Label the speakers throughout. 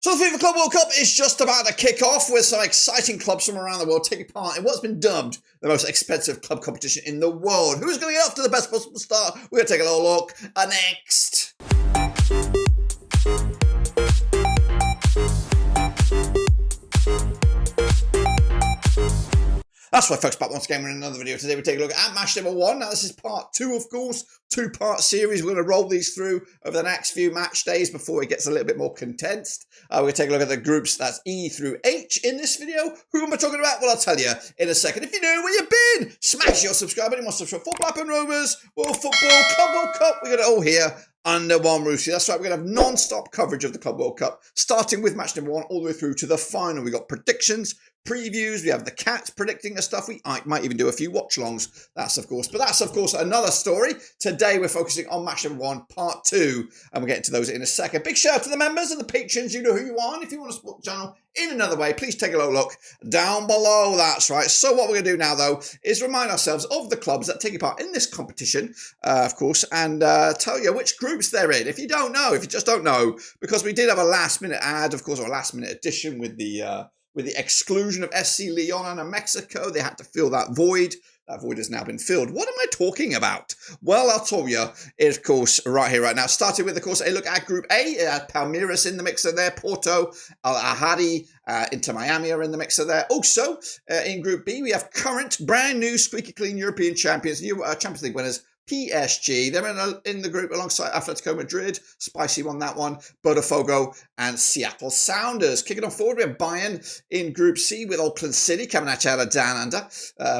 Speaker 1: So the FIFA Club World Cup is just about to kick off with some exciting clubs from around the world taking part in what's been dubbed the most expensive club competition in the world. Who's going to get off to the best possible start? We're going to take a little look next. That's right, folks, back once again with another video. Today we take a look at match number 1. Now this is part 2, of course, two-part series. We're going to roll these through over the next few match days before it gets a little bit more condensed. We're going to take a look at the groups, that's E through H in this video. Who am I talking about? Well, I'll tell you in a second. If you know where you've been, smash your subscribe button. Want to subscribe for Blackburn Rovers, World Football, Club World Cup. We got it all here under one roof. That's right, we're going to have non-stop coverage of the Club World Cup, starting with match number 1 all the way through to the final. We've got predictions, previews, we have the cats predicting the stuff. We might even do a few watch-alongs, that's of course another story. Today we're focusing on match number 1, part 2, and we'll get into those in a second. Big shout out to the members and the patrons. You know who you are, and if you want to support the channel in another way, please take a little look down below. That's right. So what we're going to do now, though, is remind ourselves of the clubs that take part in this competition, of course, and tell you which groups they're in. If you just don't know, because we did have a last-minute ad, of course, or a last-minute addition with the exclusion of SC Leon and Mexico. They had to fill that void. That void has now been filled. What am I talking about? Well, I'll tell you, of course, right here, right now. Starting with, of course, a look at Group A. Palmeiras in the mixer there. Porto, Ahli, Inter Miami are in the mixer there. Also, in Group B, we have current, brand new, squeaky clean European champions, Champions League winners, PSG. They're in the group alongside Atletico Madrid, spicy one, that one, Botafogo and Seattle Sounders. Kicking on forward, we have Bayern in Group C with Auckland City coming at you out of down under,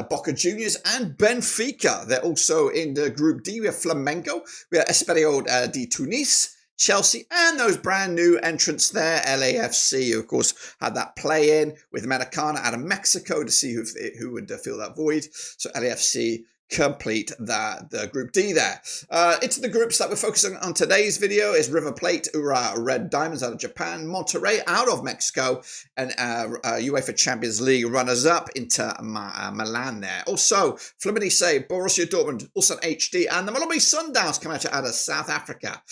Speaker 1: Boca Juniors and Benfica. They're also in the Group D. We have Flamengo, we have Espanyol de Tunis, Chelsea, and those brand new entrants there, LAFC, who of course had that play in with Mexicana out of Mexico to see who would fill that void. So LAFC complete the Group D there. Into the groups that we're focusing on today's video is River Plate, Urawa Red Diamonds out of Japan, Monterrey out of Mexico, and UEFA Champions League runners-up Inter Milan there. Also, Fluminense, Borussia Dortmund, Ulsan HD, and the Mamelodi Sundowns come out of South Africa.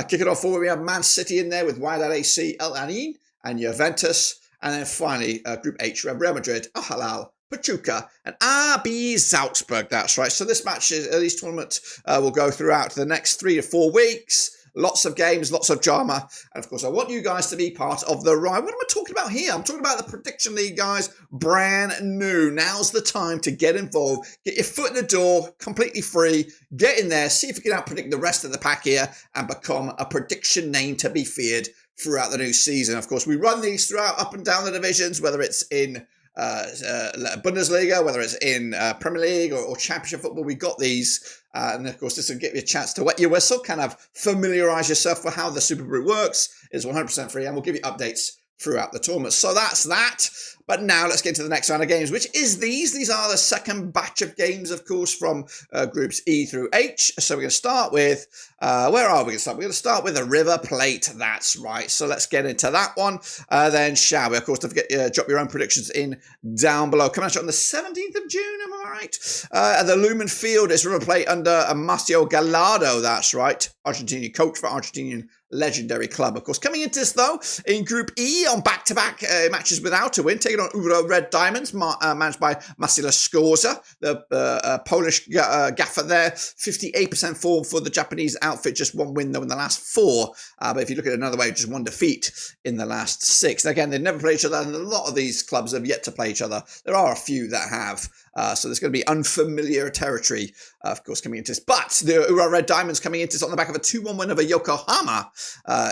Speaker 1: Kicking off forward, we have Man City in there with Wydad AC, Ain and Juventus. And then finally, Group H, we have Real Madrid, Hilal, Pachuca and RB Salzburg. That's right. So this these tournaments will go throughout the next 3 to 4 weeks. Lots of games, lots of drama. And of course, I want you guys to be part of the ride. What am I talking about here? I'm talking about the Prediction League, guys. Brand new. Now's the time to get involved. Get your foot in the door, completely free. Get in there, see if you can outpredict the rest of the pack here and become a prediction name to be feared throughout the new season. Of course, we run these throughout up and down the divisions, whether it's in Bundesliga, whether it's in Premier League or Championship football. We got these, and of course this will give you a chance to wet your whistle, kind of familiarise yourself with how the Super Group works. It's 100% free, and we'll give you updates throughout the tournament. So that's that. But now let's get into the next round of games, which is these. These are the second batch of games, of course, from groups E through H. So we're going to start with, where are we going to start? We're going to start with the River Plate. That's right. So let's get into that one. Then shall we? Of course, don't forget, drop your own predictions in down below. Coming out on the 17th of June, am I right? At the Lumen Field, it's River Plate under Marcio Gallardo. That's right. Argentinian coach for Argentinian legendary club. Of course, coming into this, though, in Group E on back-to-back matches without a win, taking on Urawa Red Diamonds, managed by Marcelo Scorza, the Polish gaffer there. 58% form for the Japanese outfit, just 1 win, though, in the last 4. But if you look at it another way, just 1 defeat in the last 6. Again, they've never played each other, and a lot of these clubs have yet to play each other. There are a few that have. So there's going to be unfamiliar territory, of course, coming into this. But the Urawa Red Diamonds coming into this on the back of a 2-1 win over Yokohama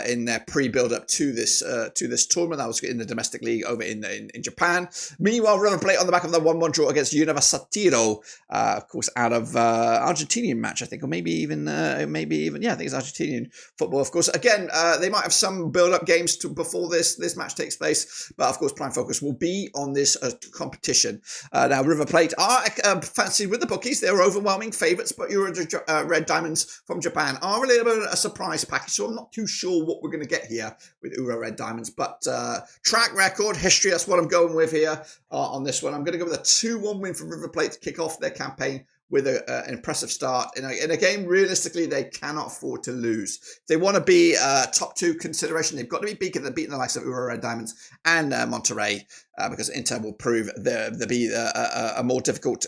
Speaker 1: in their pre-build-up to this tournament. That was in the domestic league over in Japan. Meanwhile, River Plate on the back of the 1-1 draw against Universitario, of course, out of Argentinian match, I think, or maybe even, yeah, I think it's Argentinian football. Of course, again, they might have some build-up games before this match takes place, but of course, prime focus will be on this competition. Now, River Plate are fancied with the bookies. They're overwhelming favourites, but Red Diamonds from Japan are a little bit of a surprise package, so I'm not too sure what we're going to get here with Urawa Red Diamonds. But track record, history, that's what I'm going with here on this one. I'm going to go with a 2-1 win for River Plate to kick off their campaign with an impressive start in a game. Realistically, they cannot afford to lose. If they want to be top two consideration, they've got to be beating the likes of Urawa Red Diamonds and Monterrey, because Inter will prove they'll be a more difficult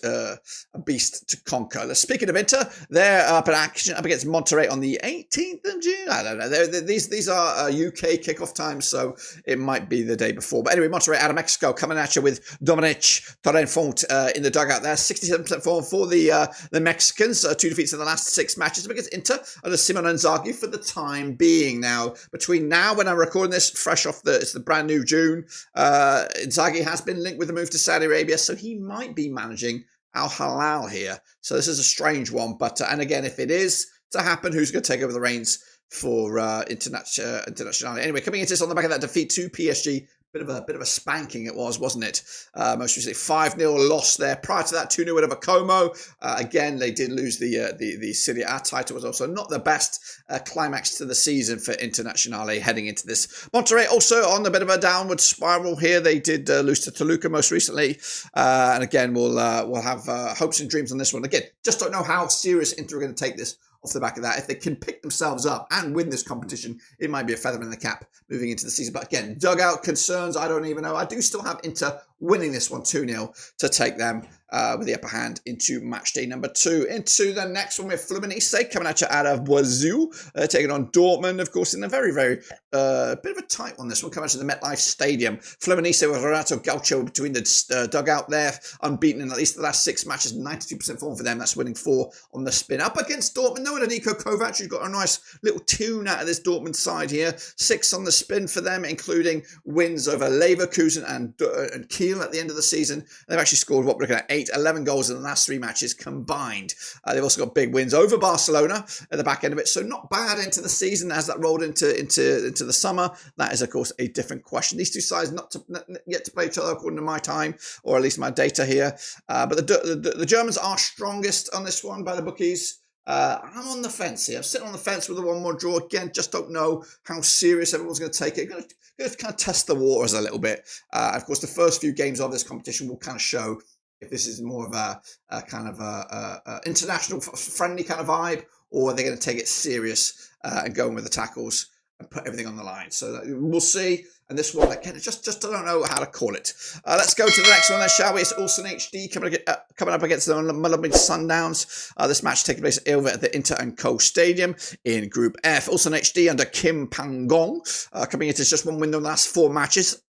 Speaker 1: beast to conquer. Speaking of Inter, they're up in action up against Monterrey on the 18th of June. I don't know. These are UK kickoff times, so it might be the day before. But anyway, Monterrey out of Mexico coming at you with Dominic Torrenfont in the dugout there. 67% form for the Mexicans. 2 defeats in the last 6 matches against Inter under Simone Inzaghi for the time being. Now, between now when I'm recording this, fresh off it's the brand new June, Inzaghi has been linked with the move to Saudi Arabia, so he might be managing Al Hilal here. So this is a strange one. But and again, if it is to happen, who's going to take over the reins for International? Anyway, coming into this on the back of that defeat to PSG. Bit of a spanking it was, wasn't it? Most recently, 5-0 loss there. Prior to that, 2-0 win over Como. Again, they did lose the Serie A title. Was also not the best climax to the season for Internazionale heading into this. Monterrey also on a bit of a downward spiral here. They did lose to Toluca most recently, and again, we'll have hopes and dreams on this one. Again, just don't know how serious Inter are going to take this. Off the back of that, if they can pick themselves up and win this competition, it might be a feather in the cap moving into the season. But again, dugout concerns, I don't even know. I do still have Inter winning this one 2-0 to take them with the upper hand into match day number 2. Into the next one with Fluminense coming at you out of Brazil, taking on Dortmund, of course, in a very, very bit of a tight one. This one coming to the MetLife Stadium. Fluminense with Renato Gaucho between the dugout there, unbeaten in at least the last 6 matches, 92% form for them. That's winning 4 on the spin. Up against Dortmund, no one, Nico Kovac, who's got a nice little tune out of this Dortmund side here. 6 on the spin for them, including wins over Leverkusen and Kiel at the end of the season. They've actually scored what we're looking at 11 goals in the last 3 matches combined. They've also got big wins over Barcelona at the back end of it, so not bad into the season as that rolled into the summer. That is, of course, a different question. These two sides not yet to play each other according to my time, or at least my data here. But the Germans are strongest on this one by the bookies. I'm on the fence here. I'm sitting on the fence with a 1-1 draw. Again, just don't know how serious everyone's going to take it. Going to kind of test the waters a little bit. Of course, the first few games of this competition will kind of show if this is more of a kind of a international friendly kind of vibe, or are they going to take it serious and go in with the tackles and put everything on the line. So we'll see. And this one, again, just don't know how to call it. Let's go to the next one then, shall we? It's Ulsan HD coming up against the Mamelodi Sundowns. This match taking place over at the Inter & Co Stadium in Group F. Ulsan HD under Kim Pangong, coming into just 1 win in the last 4 matches.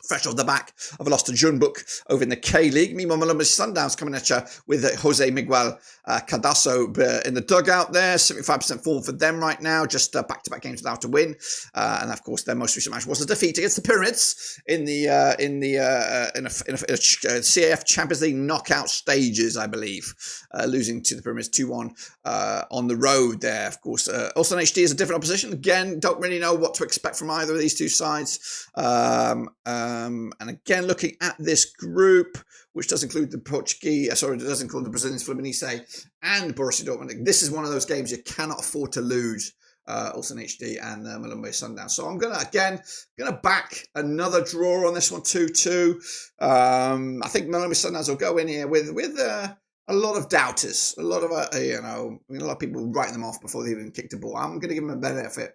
Speaker 1: Fresh off the back of a loss to Junbuk over in the K-League. Meanwhile, Mamelodi Sundowns coming at you with Jose Miguel Cardasso in the dugout there. 75% form for them right now. Just back-to-back games without a win. And of course, their most recent match was a defeat against the Pyramids in a CAF Champions League knockout stages, I believe. Losing to the Pyramids 2-1 on the road there. Of course, Ulsan HD is a different opposition. Again, don't really know what to expect from either of these two sides. And again, looking at this group, which does include the it does include the Brazilians, Fluminense and Borussia Dortmund. This is one of those games you cannot afford to lose. Ulsan HD and Mamelodi Sundowns. So I'm gonna back another draw on this one, 2-2. I think Mamelodi Sundowns will go in here with a lot of doubters, a lot of a lot of people writing them off before they even kicked a ball. I'm going to give them a benefit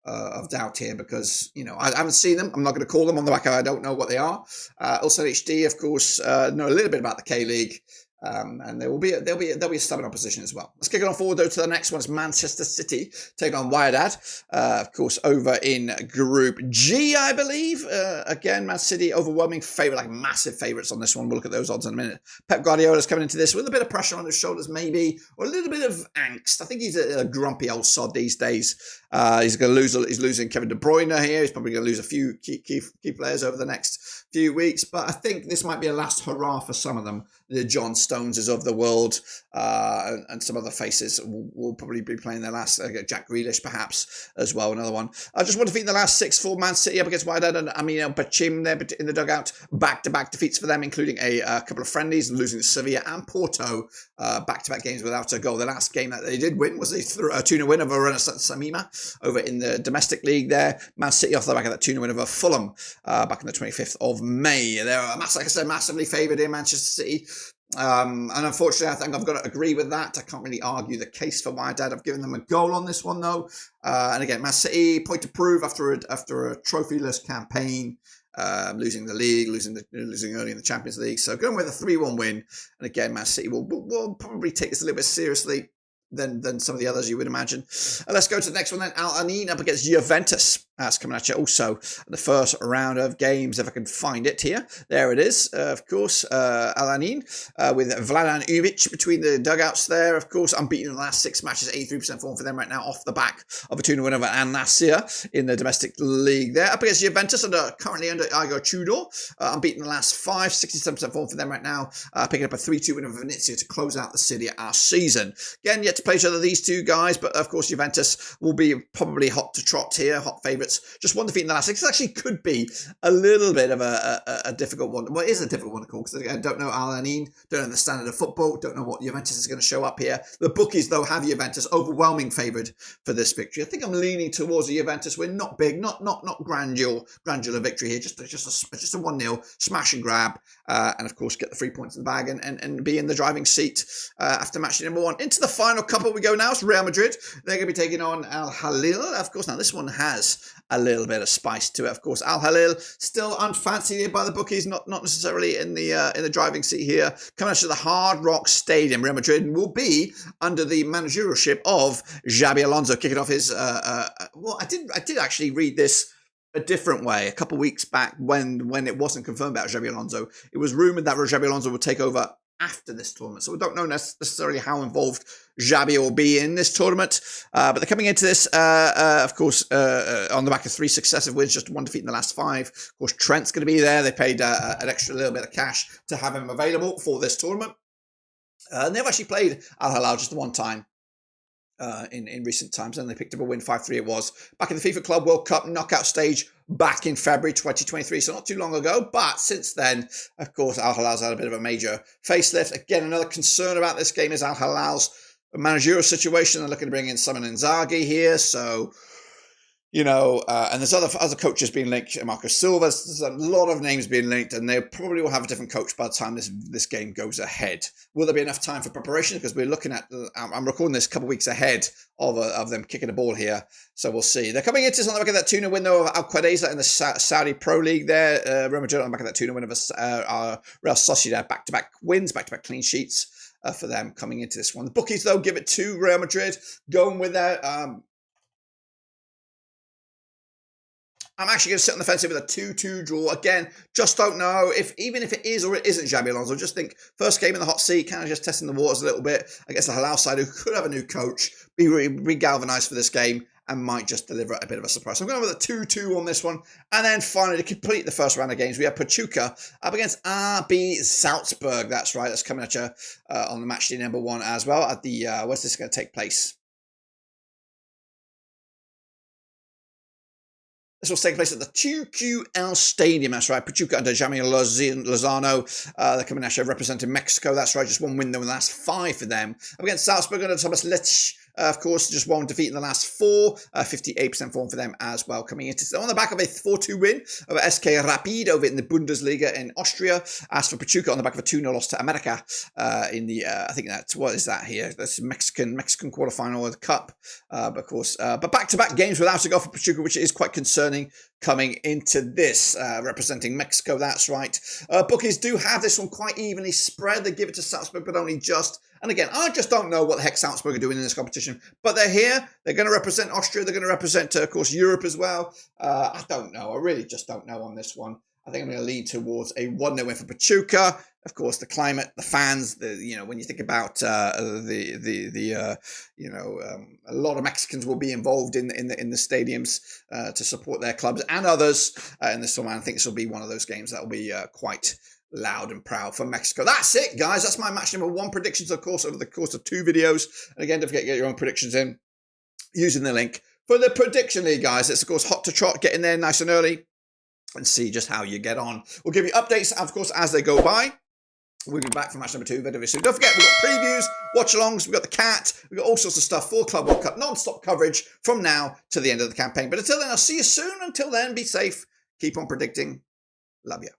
Speaker 1: of doubt here because I haven't seen them. I'm not going to call them on the back of I don't know what they are. Also HD, of course, know a little bit about the K-League. And there'll be a stubborn opposition as well. Let's kick it on forward though to the next one. It's Manchester City taking on Wydad, of course, over in Group G, I believe. Again, Man City overwhelming favourite, like massive favourites on this one. We'll look at those odds in a minute. Pep Guardiola's coming into this with a bit of pressure on his shoulders, maybe, or a little bit of angst. I think he's a grumpy old sod these days. He's going to lose. He's losing Kevin De Bruyne here. He's probably going to lose a few key players over the next few weeks. But I think this might be a last hurrah for some of them. The John Stoneses of the world and some other faces will probably be playing their last. Jack Grealish perhaps as well, another one. I just want to defeat the last 6 for Man City up against Wydad and Amino Bachim there in the dugout. Back-to-back defeats for them, including a couple of friendlies, losing to Sevilla and Porto. Back-to-back games without a goal. The last game that they did win was a 2-0 win over Renaissance Samima over in the domestic league there. Man City off the back of that 2-0 win over Fulham back on the 25th of May. They're, like I said, massively favoured in Manchester City. And unfortunately, I think I've got to agree with that. I can't really argue the case for Wydad. I've given them a goal on this one, though. And again, Man City, point to prove after a trophyless campaign, losing the league, losing early in the Champions League. So going with a 3-1 win. And again, Man City will probably take this a little bit seriously than some of the others you would imagine. Let's go to the next one then. Ahli up against Juventus. That's coming at you also the first round of games, if I can find it here. There it is, of course. Ahli with Vladan Uvic between the dugouts there. Of course, unbeaten in the last 6 matches, 83% form for them right now, off the back of a 2-0 win over Al Nassr in the domestic league there. Up against Juventus, currently under Igor Tudor. Unbeaten in the last 5, 67% form for them right now. Picking up a 3-2 win over Venezia to close out the Serie A season. Again, yet to play each other, these two guys, but of course Juventus will be probably hot to trot here, hot favourites. Just one defeat in the last 6. This actually could be a little bit of a difficult one. Well, it is a difficult one to call because I don't know Al-Ain, don't know the standard of football, don't know what Juventus is going to show up here. The bookies, though, have Juventus overwhelming favoured for this victory. I think I'm leaning towards a Juventus win. Not big, not granular victory here. Just a 1-0 smash and grab, and of course get the 3 points in the bag and be in the driving seat after match number 1. Into the final couple we go now. It's Real Madrid. They're going to be taking on Al Hilal. Of course, now this one has a little bit of spice to it. Of course, Al Hilal still unfancied by the bookies, not necessarily in the driving seat here. Coming out to the Hard Rock Stadium, Real Madrid will be under the managerialship of Xabi Alonso, kicking off his. Well, I did actually read this a different way a couple of weeks back when it wasn't confirmed about Xabi Alonso. It was rumored that Xabi Alonso would take over after this tournament. So we don't know necessarily how involved Xabi will be in this tournament. But they're coming into this, of course, on the back of 3 successive wins, just 1 defeat in the last 5. Of course, Trent's going to be there. They paid an extra little bit of cash to have him available for this tournament. And they've actually played Al Hilal just the one time. In recent times, and they picked up a win 5-3 it was back in the FIFA Club World Cup knockout stage back in February 2023, so not too long ago. But since then, of course, Al Hilal's had a bit of a major facelift. Again, another concern about this game is Al Hilal's managerial situation. They're looking to bring in Simon Inzaghi here, so and there's other coaches being linked. Marco Silva, there's a lot of names being linked, and they probably will have a different coach by the time this game goes ahead. Will there be enough time for preparation? Because we're looking at, I'm recording this a couple of weeks ahead of them kicking the ball here, so we'll see. They're coming into this on the back of that 2-0 win though of Al Qadeza in the Saudi Pro League there. Real Madrid on the back of that 2-0 win of Real Sociedad, back-to-back wins, back-to-back clean sheets for them coming into this one. The bookies though give it to Real Madrid, going with that. I'm actually going to sit on the fence here with a 2-2 draw. Again, just don't know even if it is or it isn't Xabi Alonso. Just think first game in the hot seat, kind of just testing the waters a little bit against the Hilal side, who could have a new coach, be re-galvanised for this game, and might just deliver a bit of a surprise. So I'm going with a 2-2 on this one. And then finally, to complete the first round of games, we have Pachuca up against RB Salzburg. That's right, that's coming at you on the matchday number 1 as well. At the where's this going to take place? This will take place at the QQL Stadium. That's right. Pachuca under Jamil Lozano. They're coming at you representing Mexico. That's right. Just 1 win in the last 5 for them. Up against Salzburg under Thomas Letsch. Of course, just 1 defeat in the last 4. 58% form for them as well. Coming into on the back of a 4-2 win over SK Rapid over in the Bundesliga in Austria. As for Pachuca, on the back of a 2-0 loss to America in the, I think that's, what is that here? That's Mexican quarterfinal of the Cup. But of course, but back-to-back games without a goal for Pachuca, which is quite concerning coming into this, representing Mexico. That's right. Bookies do have this one quite evenly spread. They give it to Salzburg, but only just. And again, I just don't know what the heck Salzburg are doing in this competition. But they're here. They're going to represent Austria. They're going to represent, of course, Europe as well. I don't know. I really just don't know on this one. I think I'm going to lean towards a 1-0 win for Pachuca. Of course, the climate, the fans, when you think about a lot of Mexicans will be involved in the stadiums to support their clubs and others in this tournament. I think this will be one of those games that will be quite loud and proud for Mexico. That's it, guys. That's my match number 1 predictions, of course, over the course of 2 videos. And again, don't forget to get your own predictions in using the link for the prediction league, guys. It's, of course, hot to trot. Get in there nice and early and see just how you get on. We'll give you updates, of course, as they go by. We'll be back for match number 2 very soon. Don't forget, we've got previews, watch-alongs, we've got the cat, we've got all sorts of stuff for Club World Cup, non-stop coverage from now to the end of the campaign. But until then, I'll see you soon. Until then, be safe. Keep on predicting. Love you.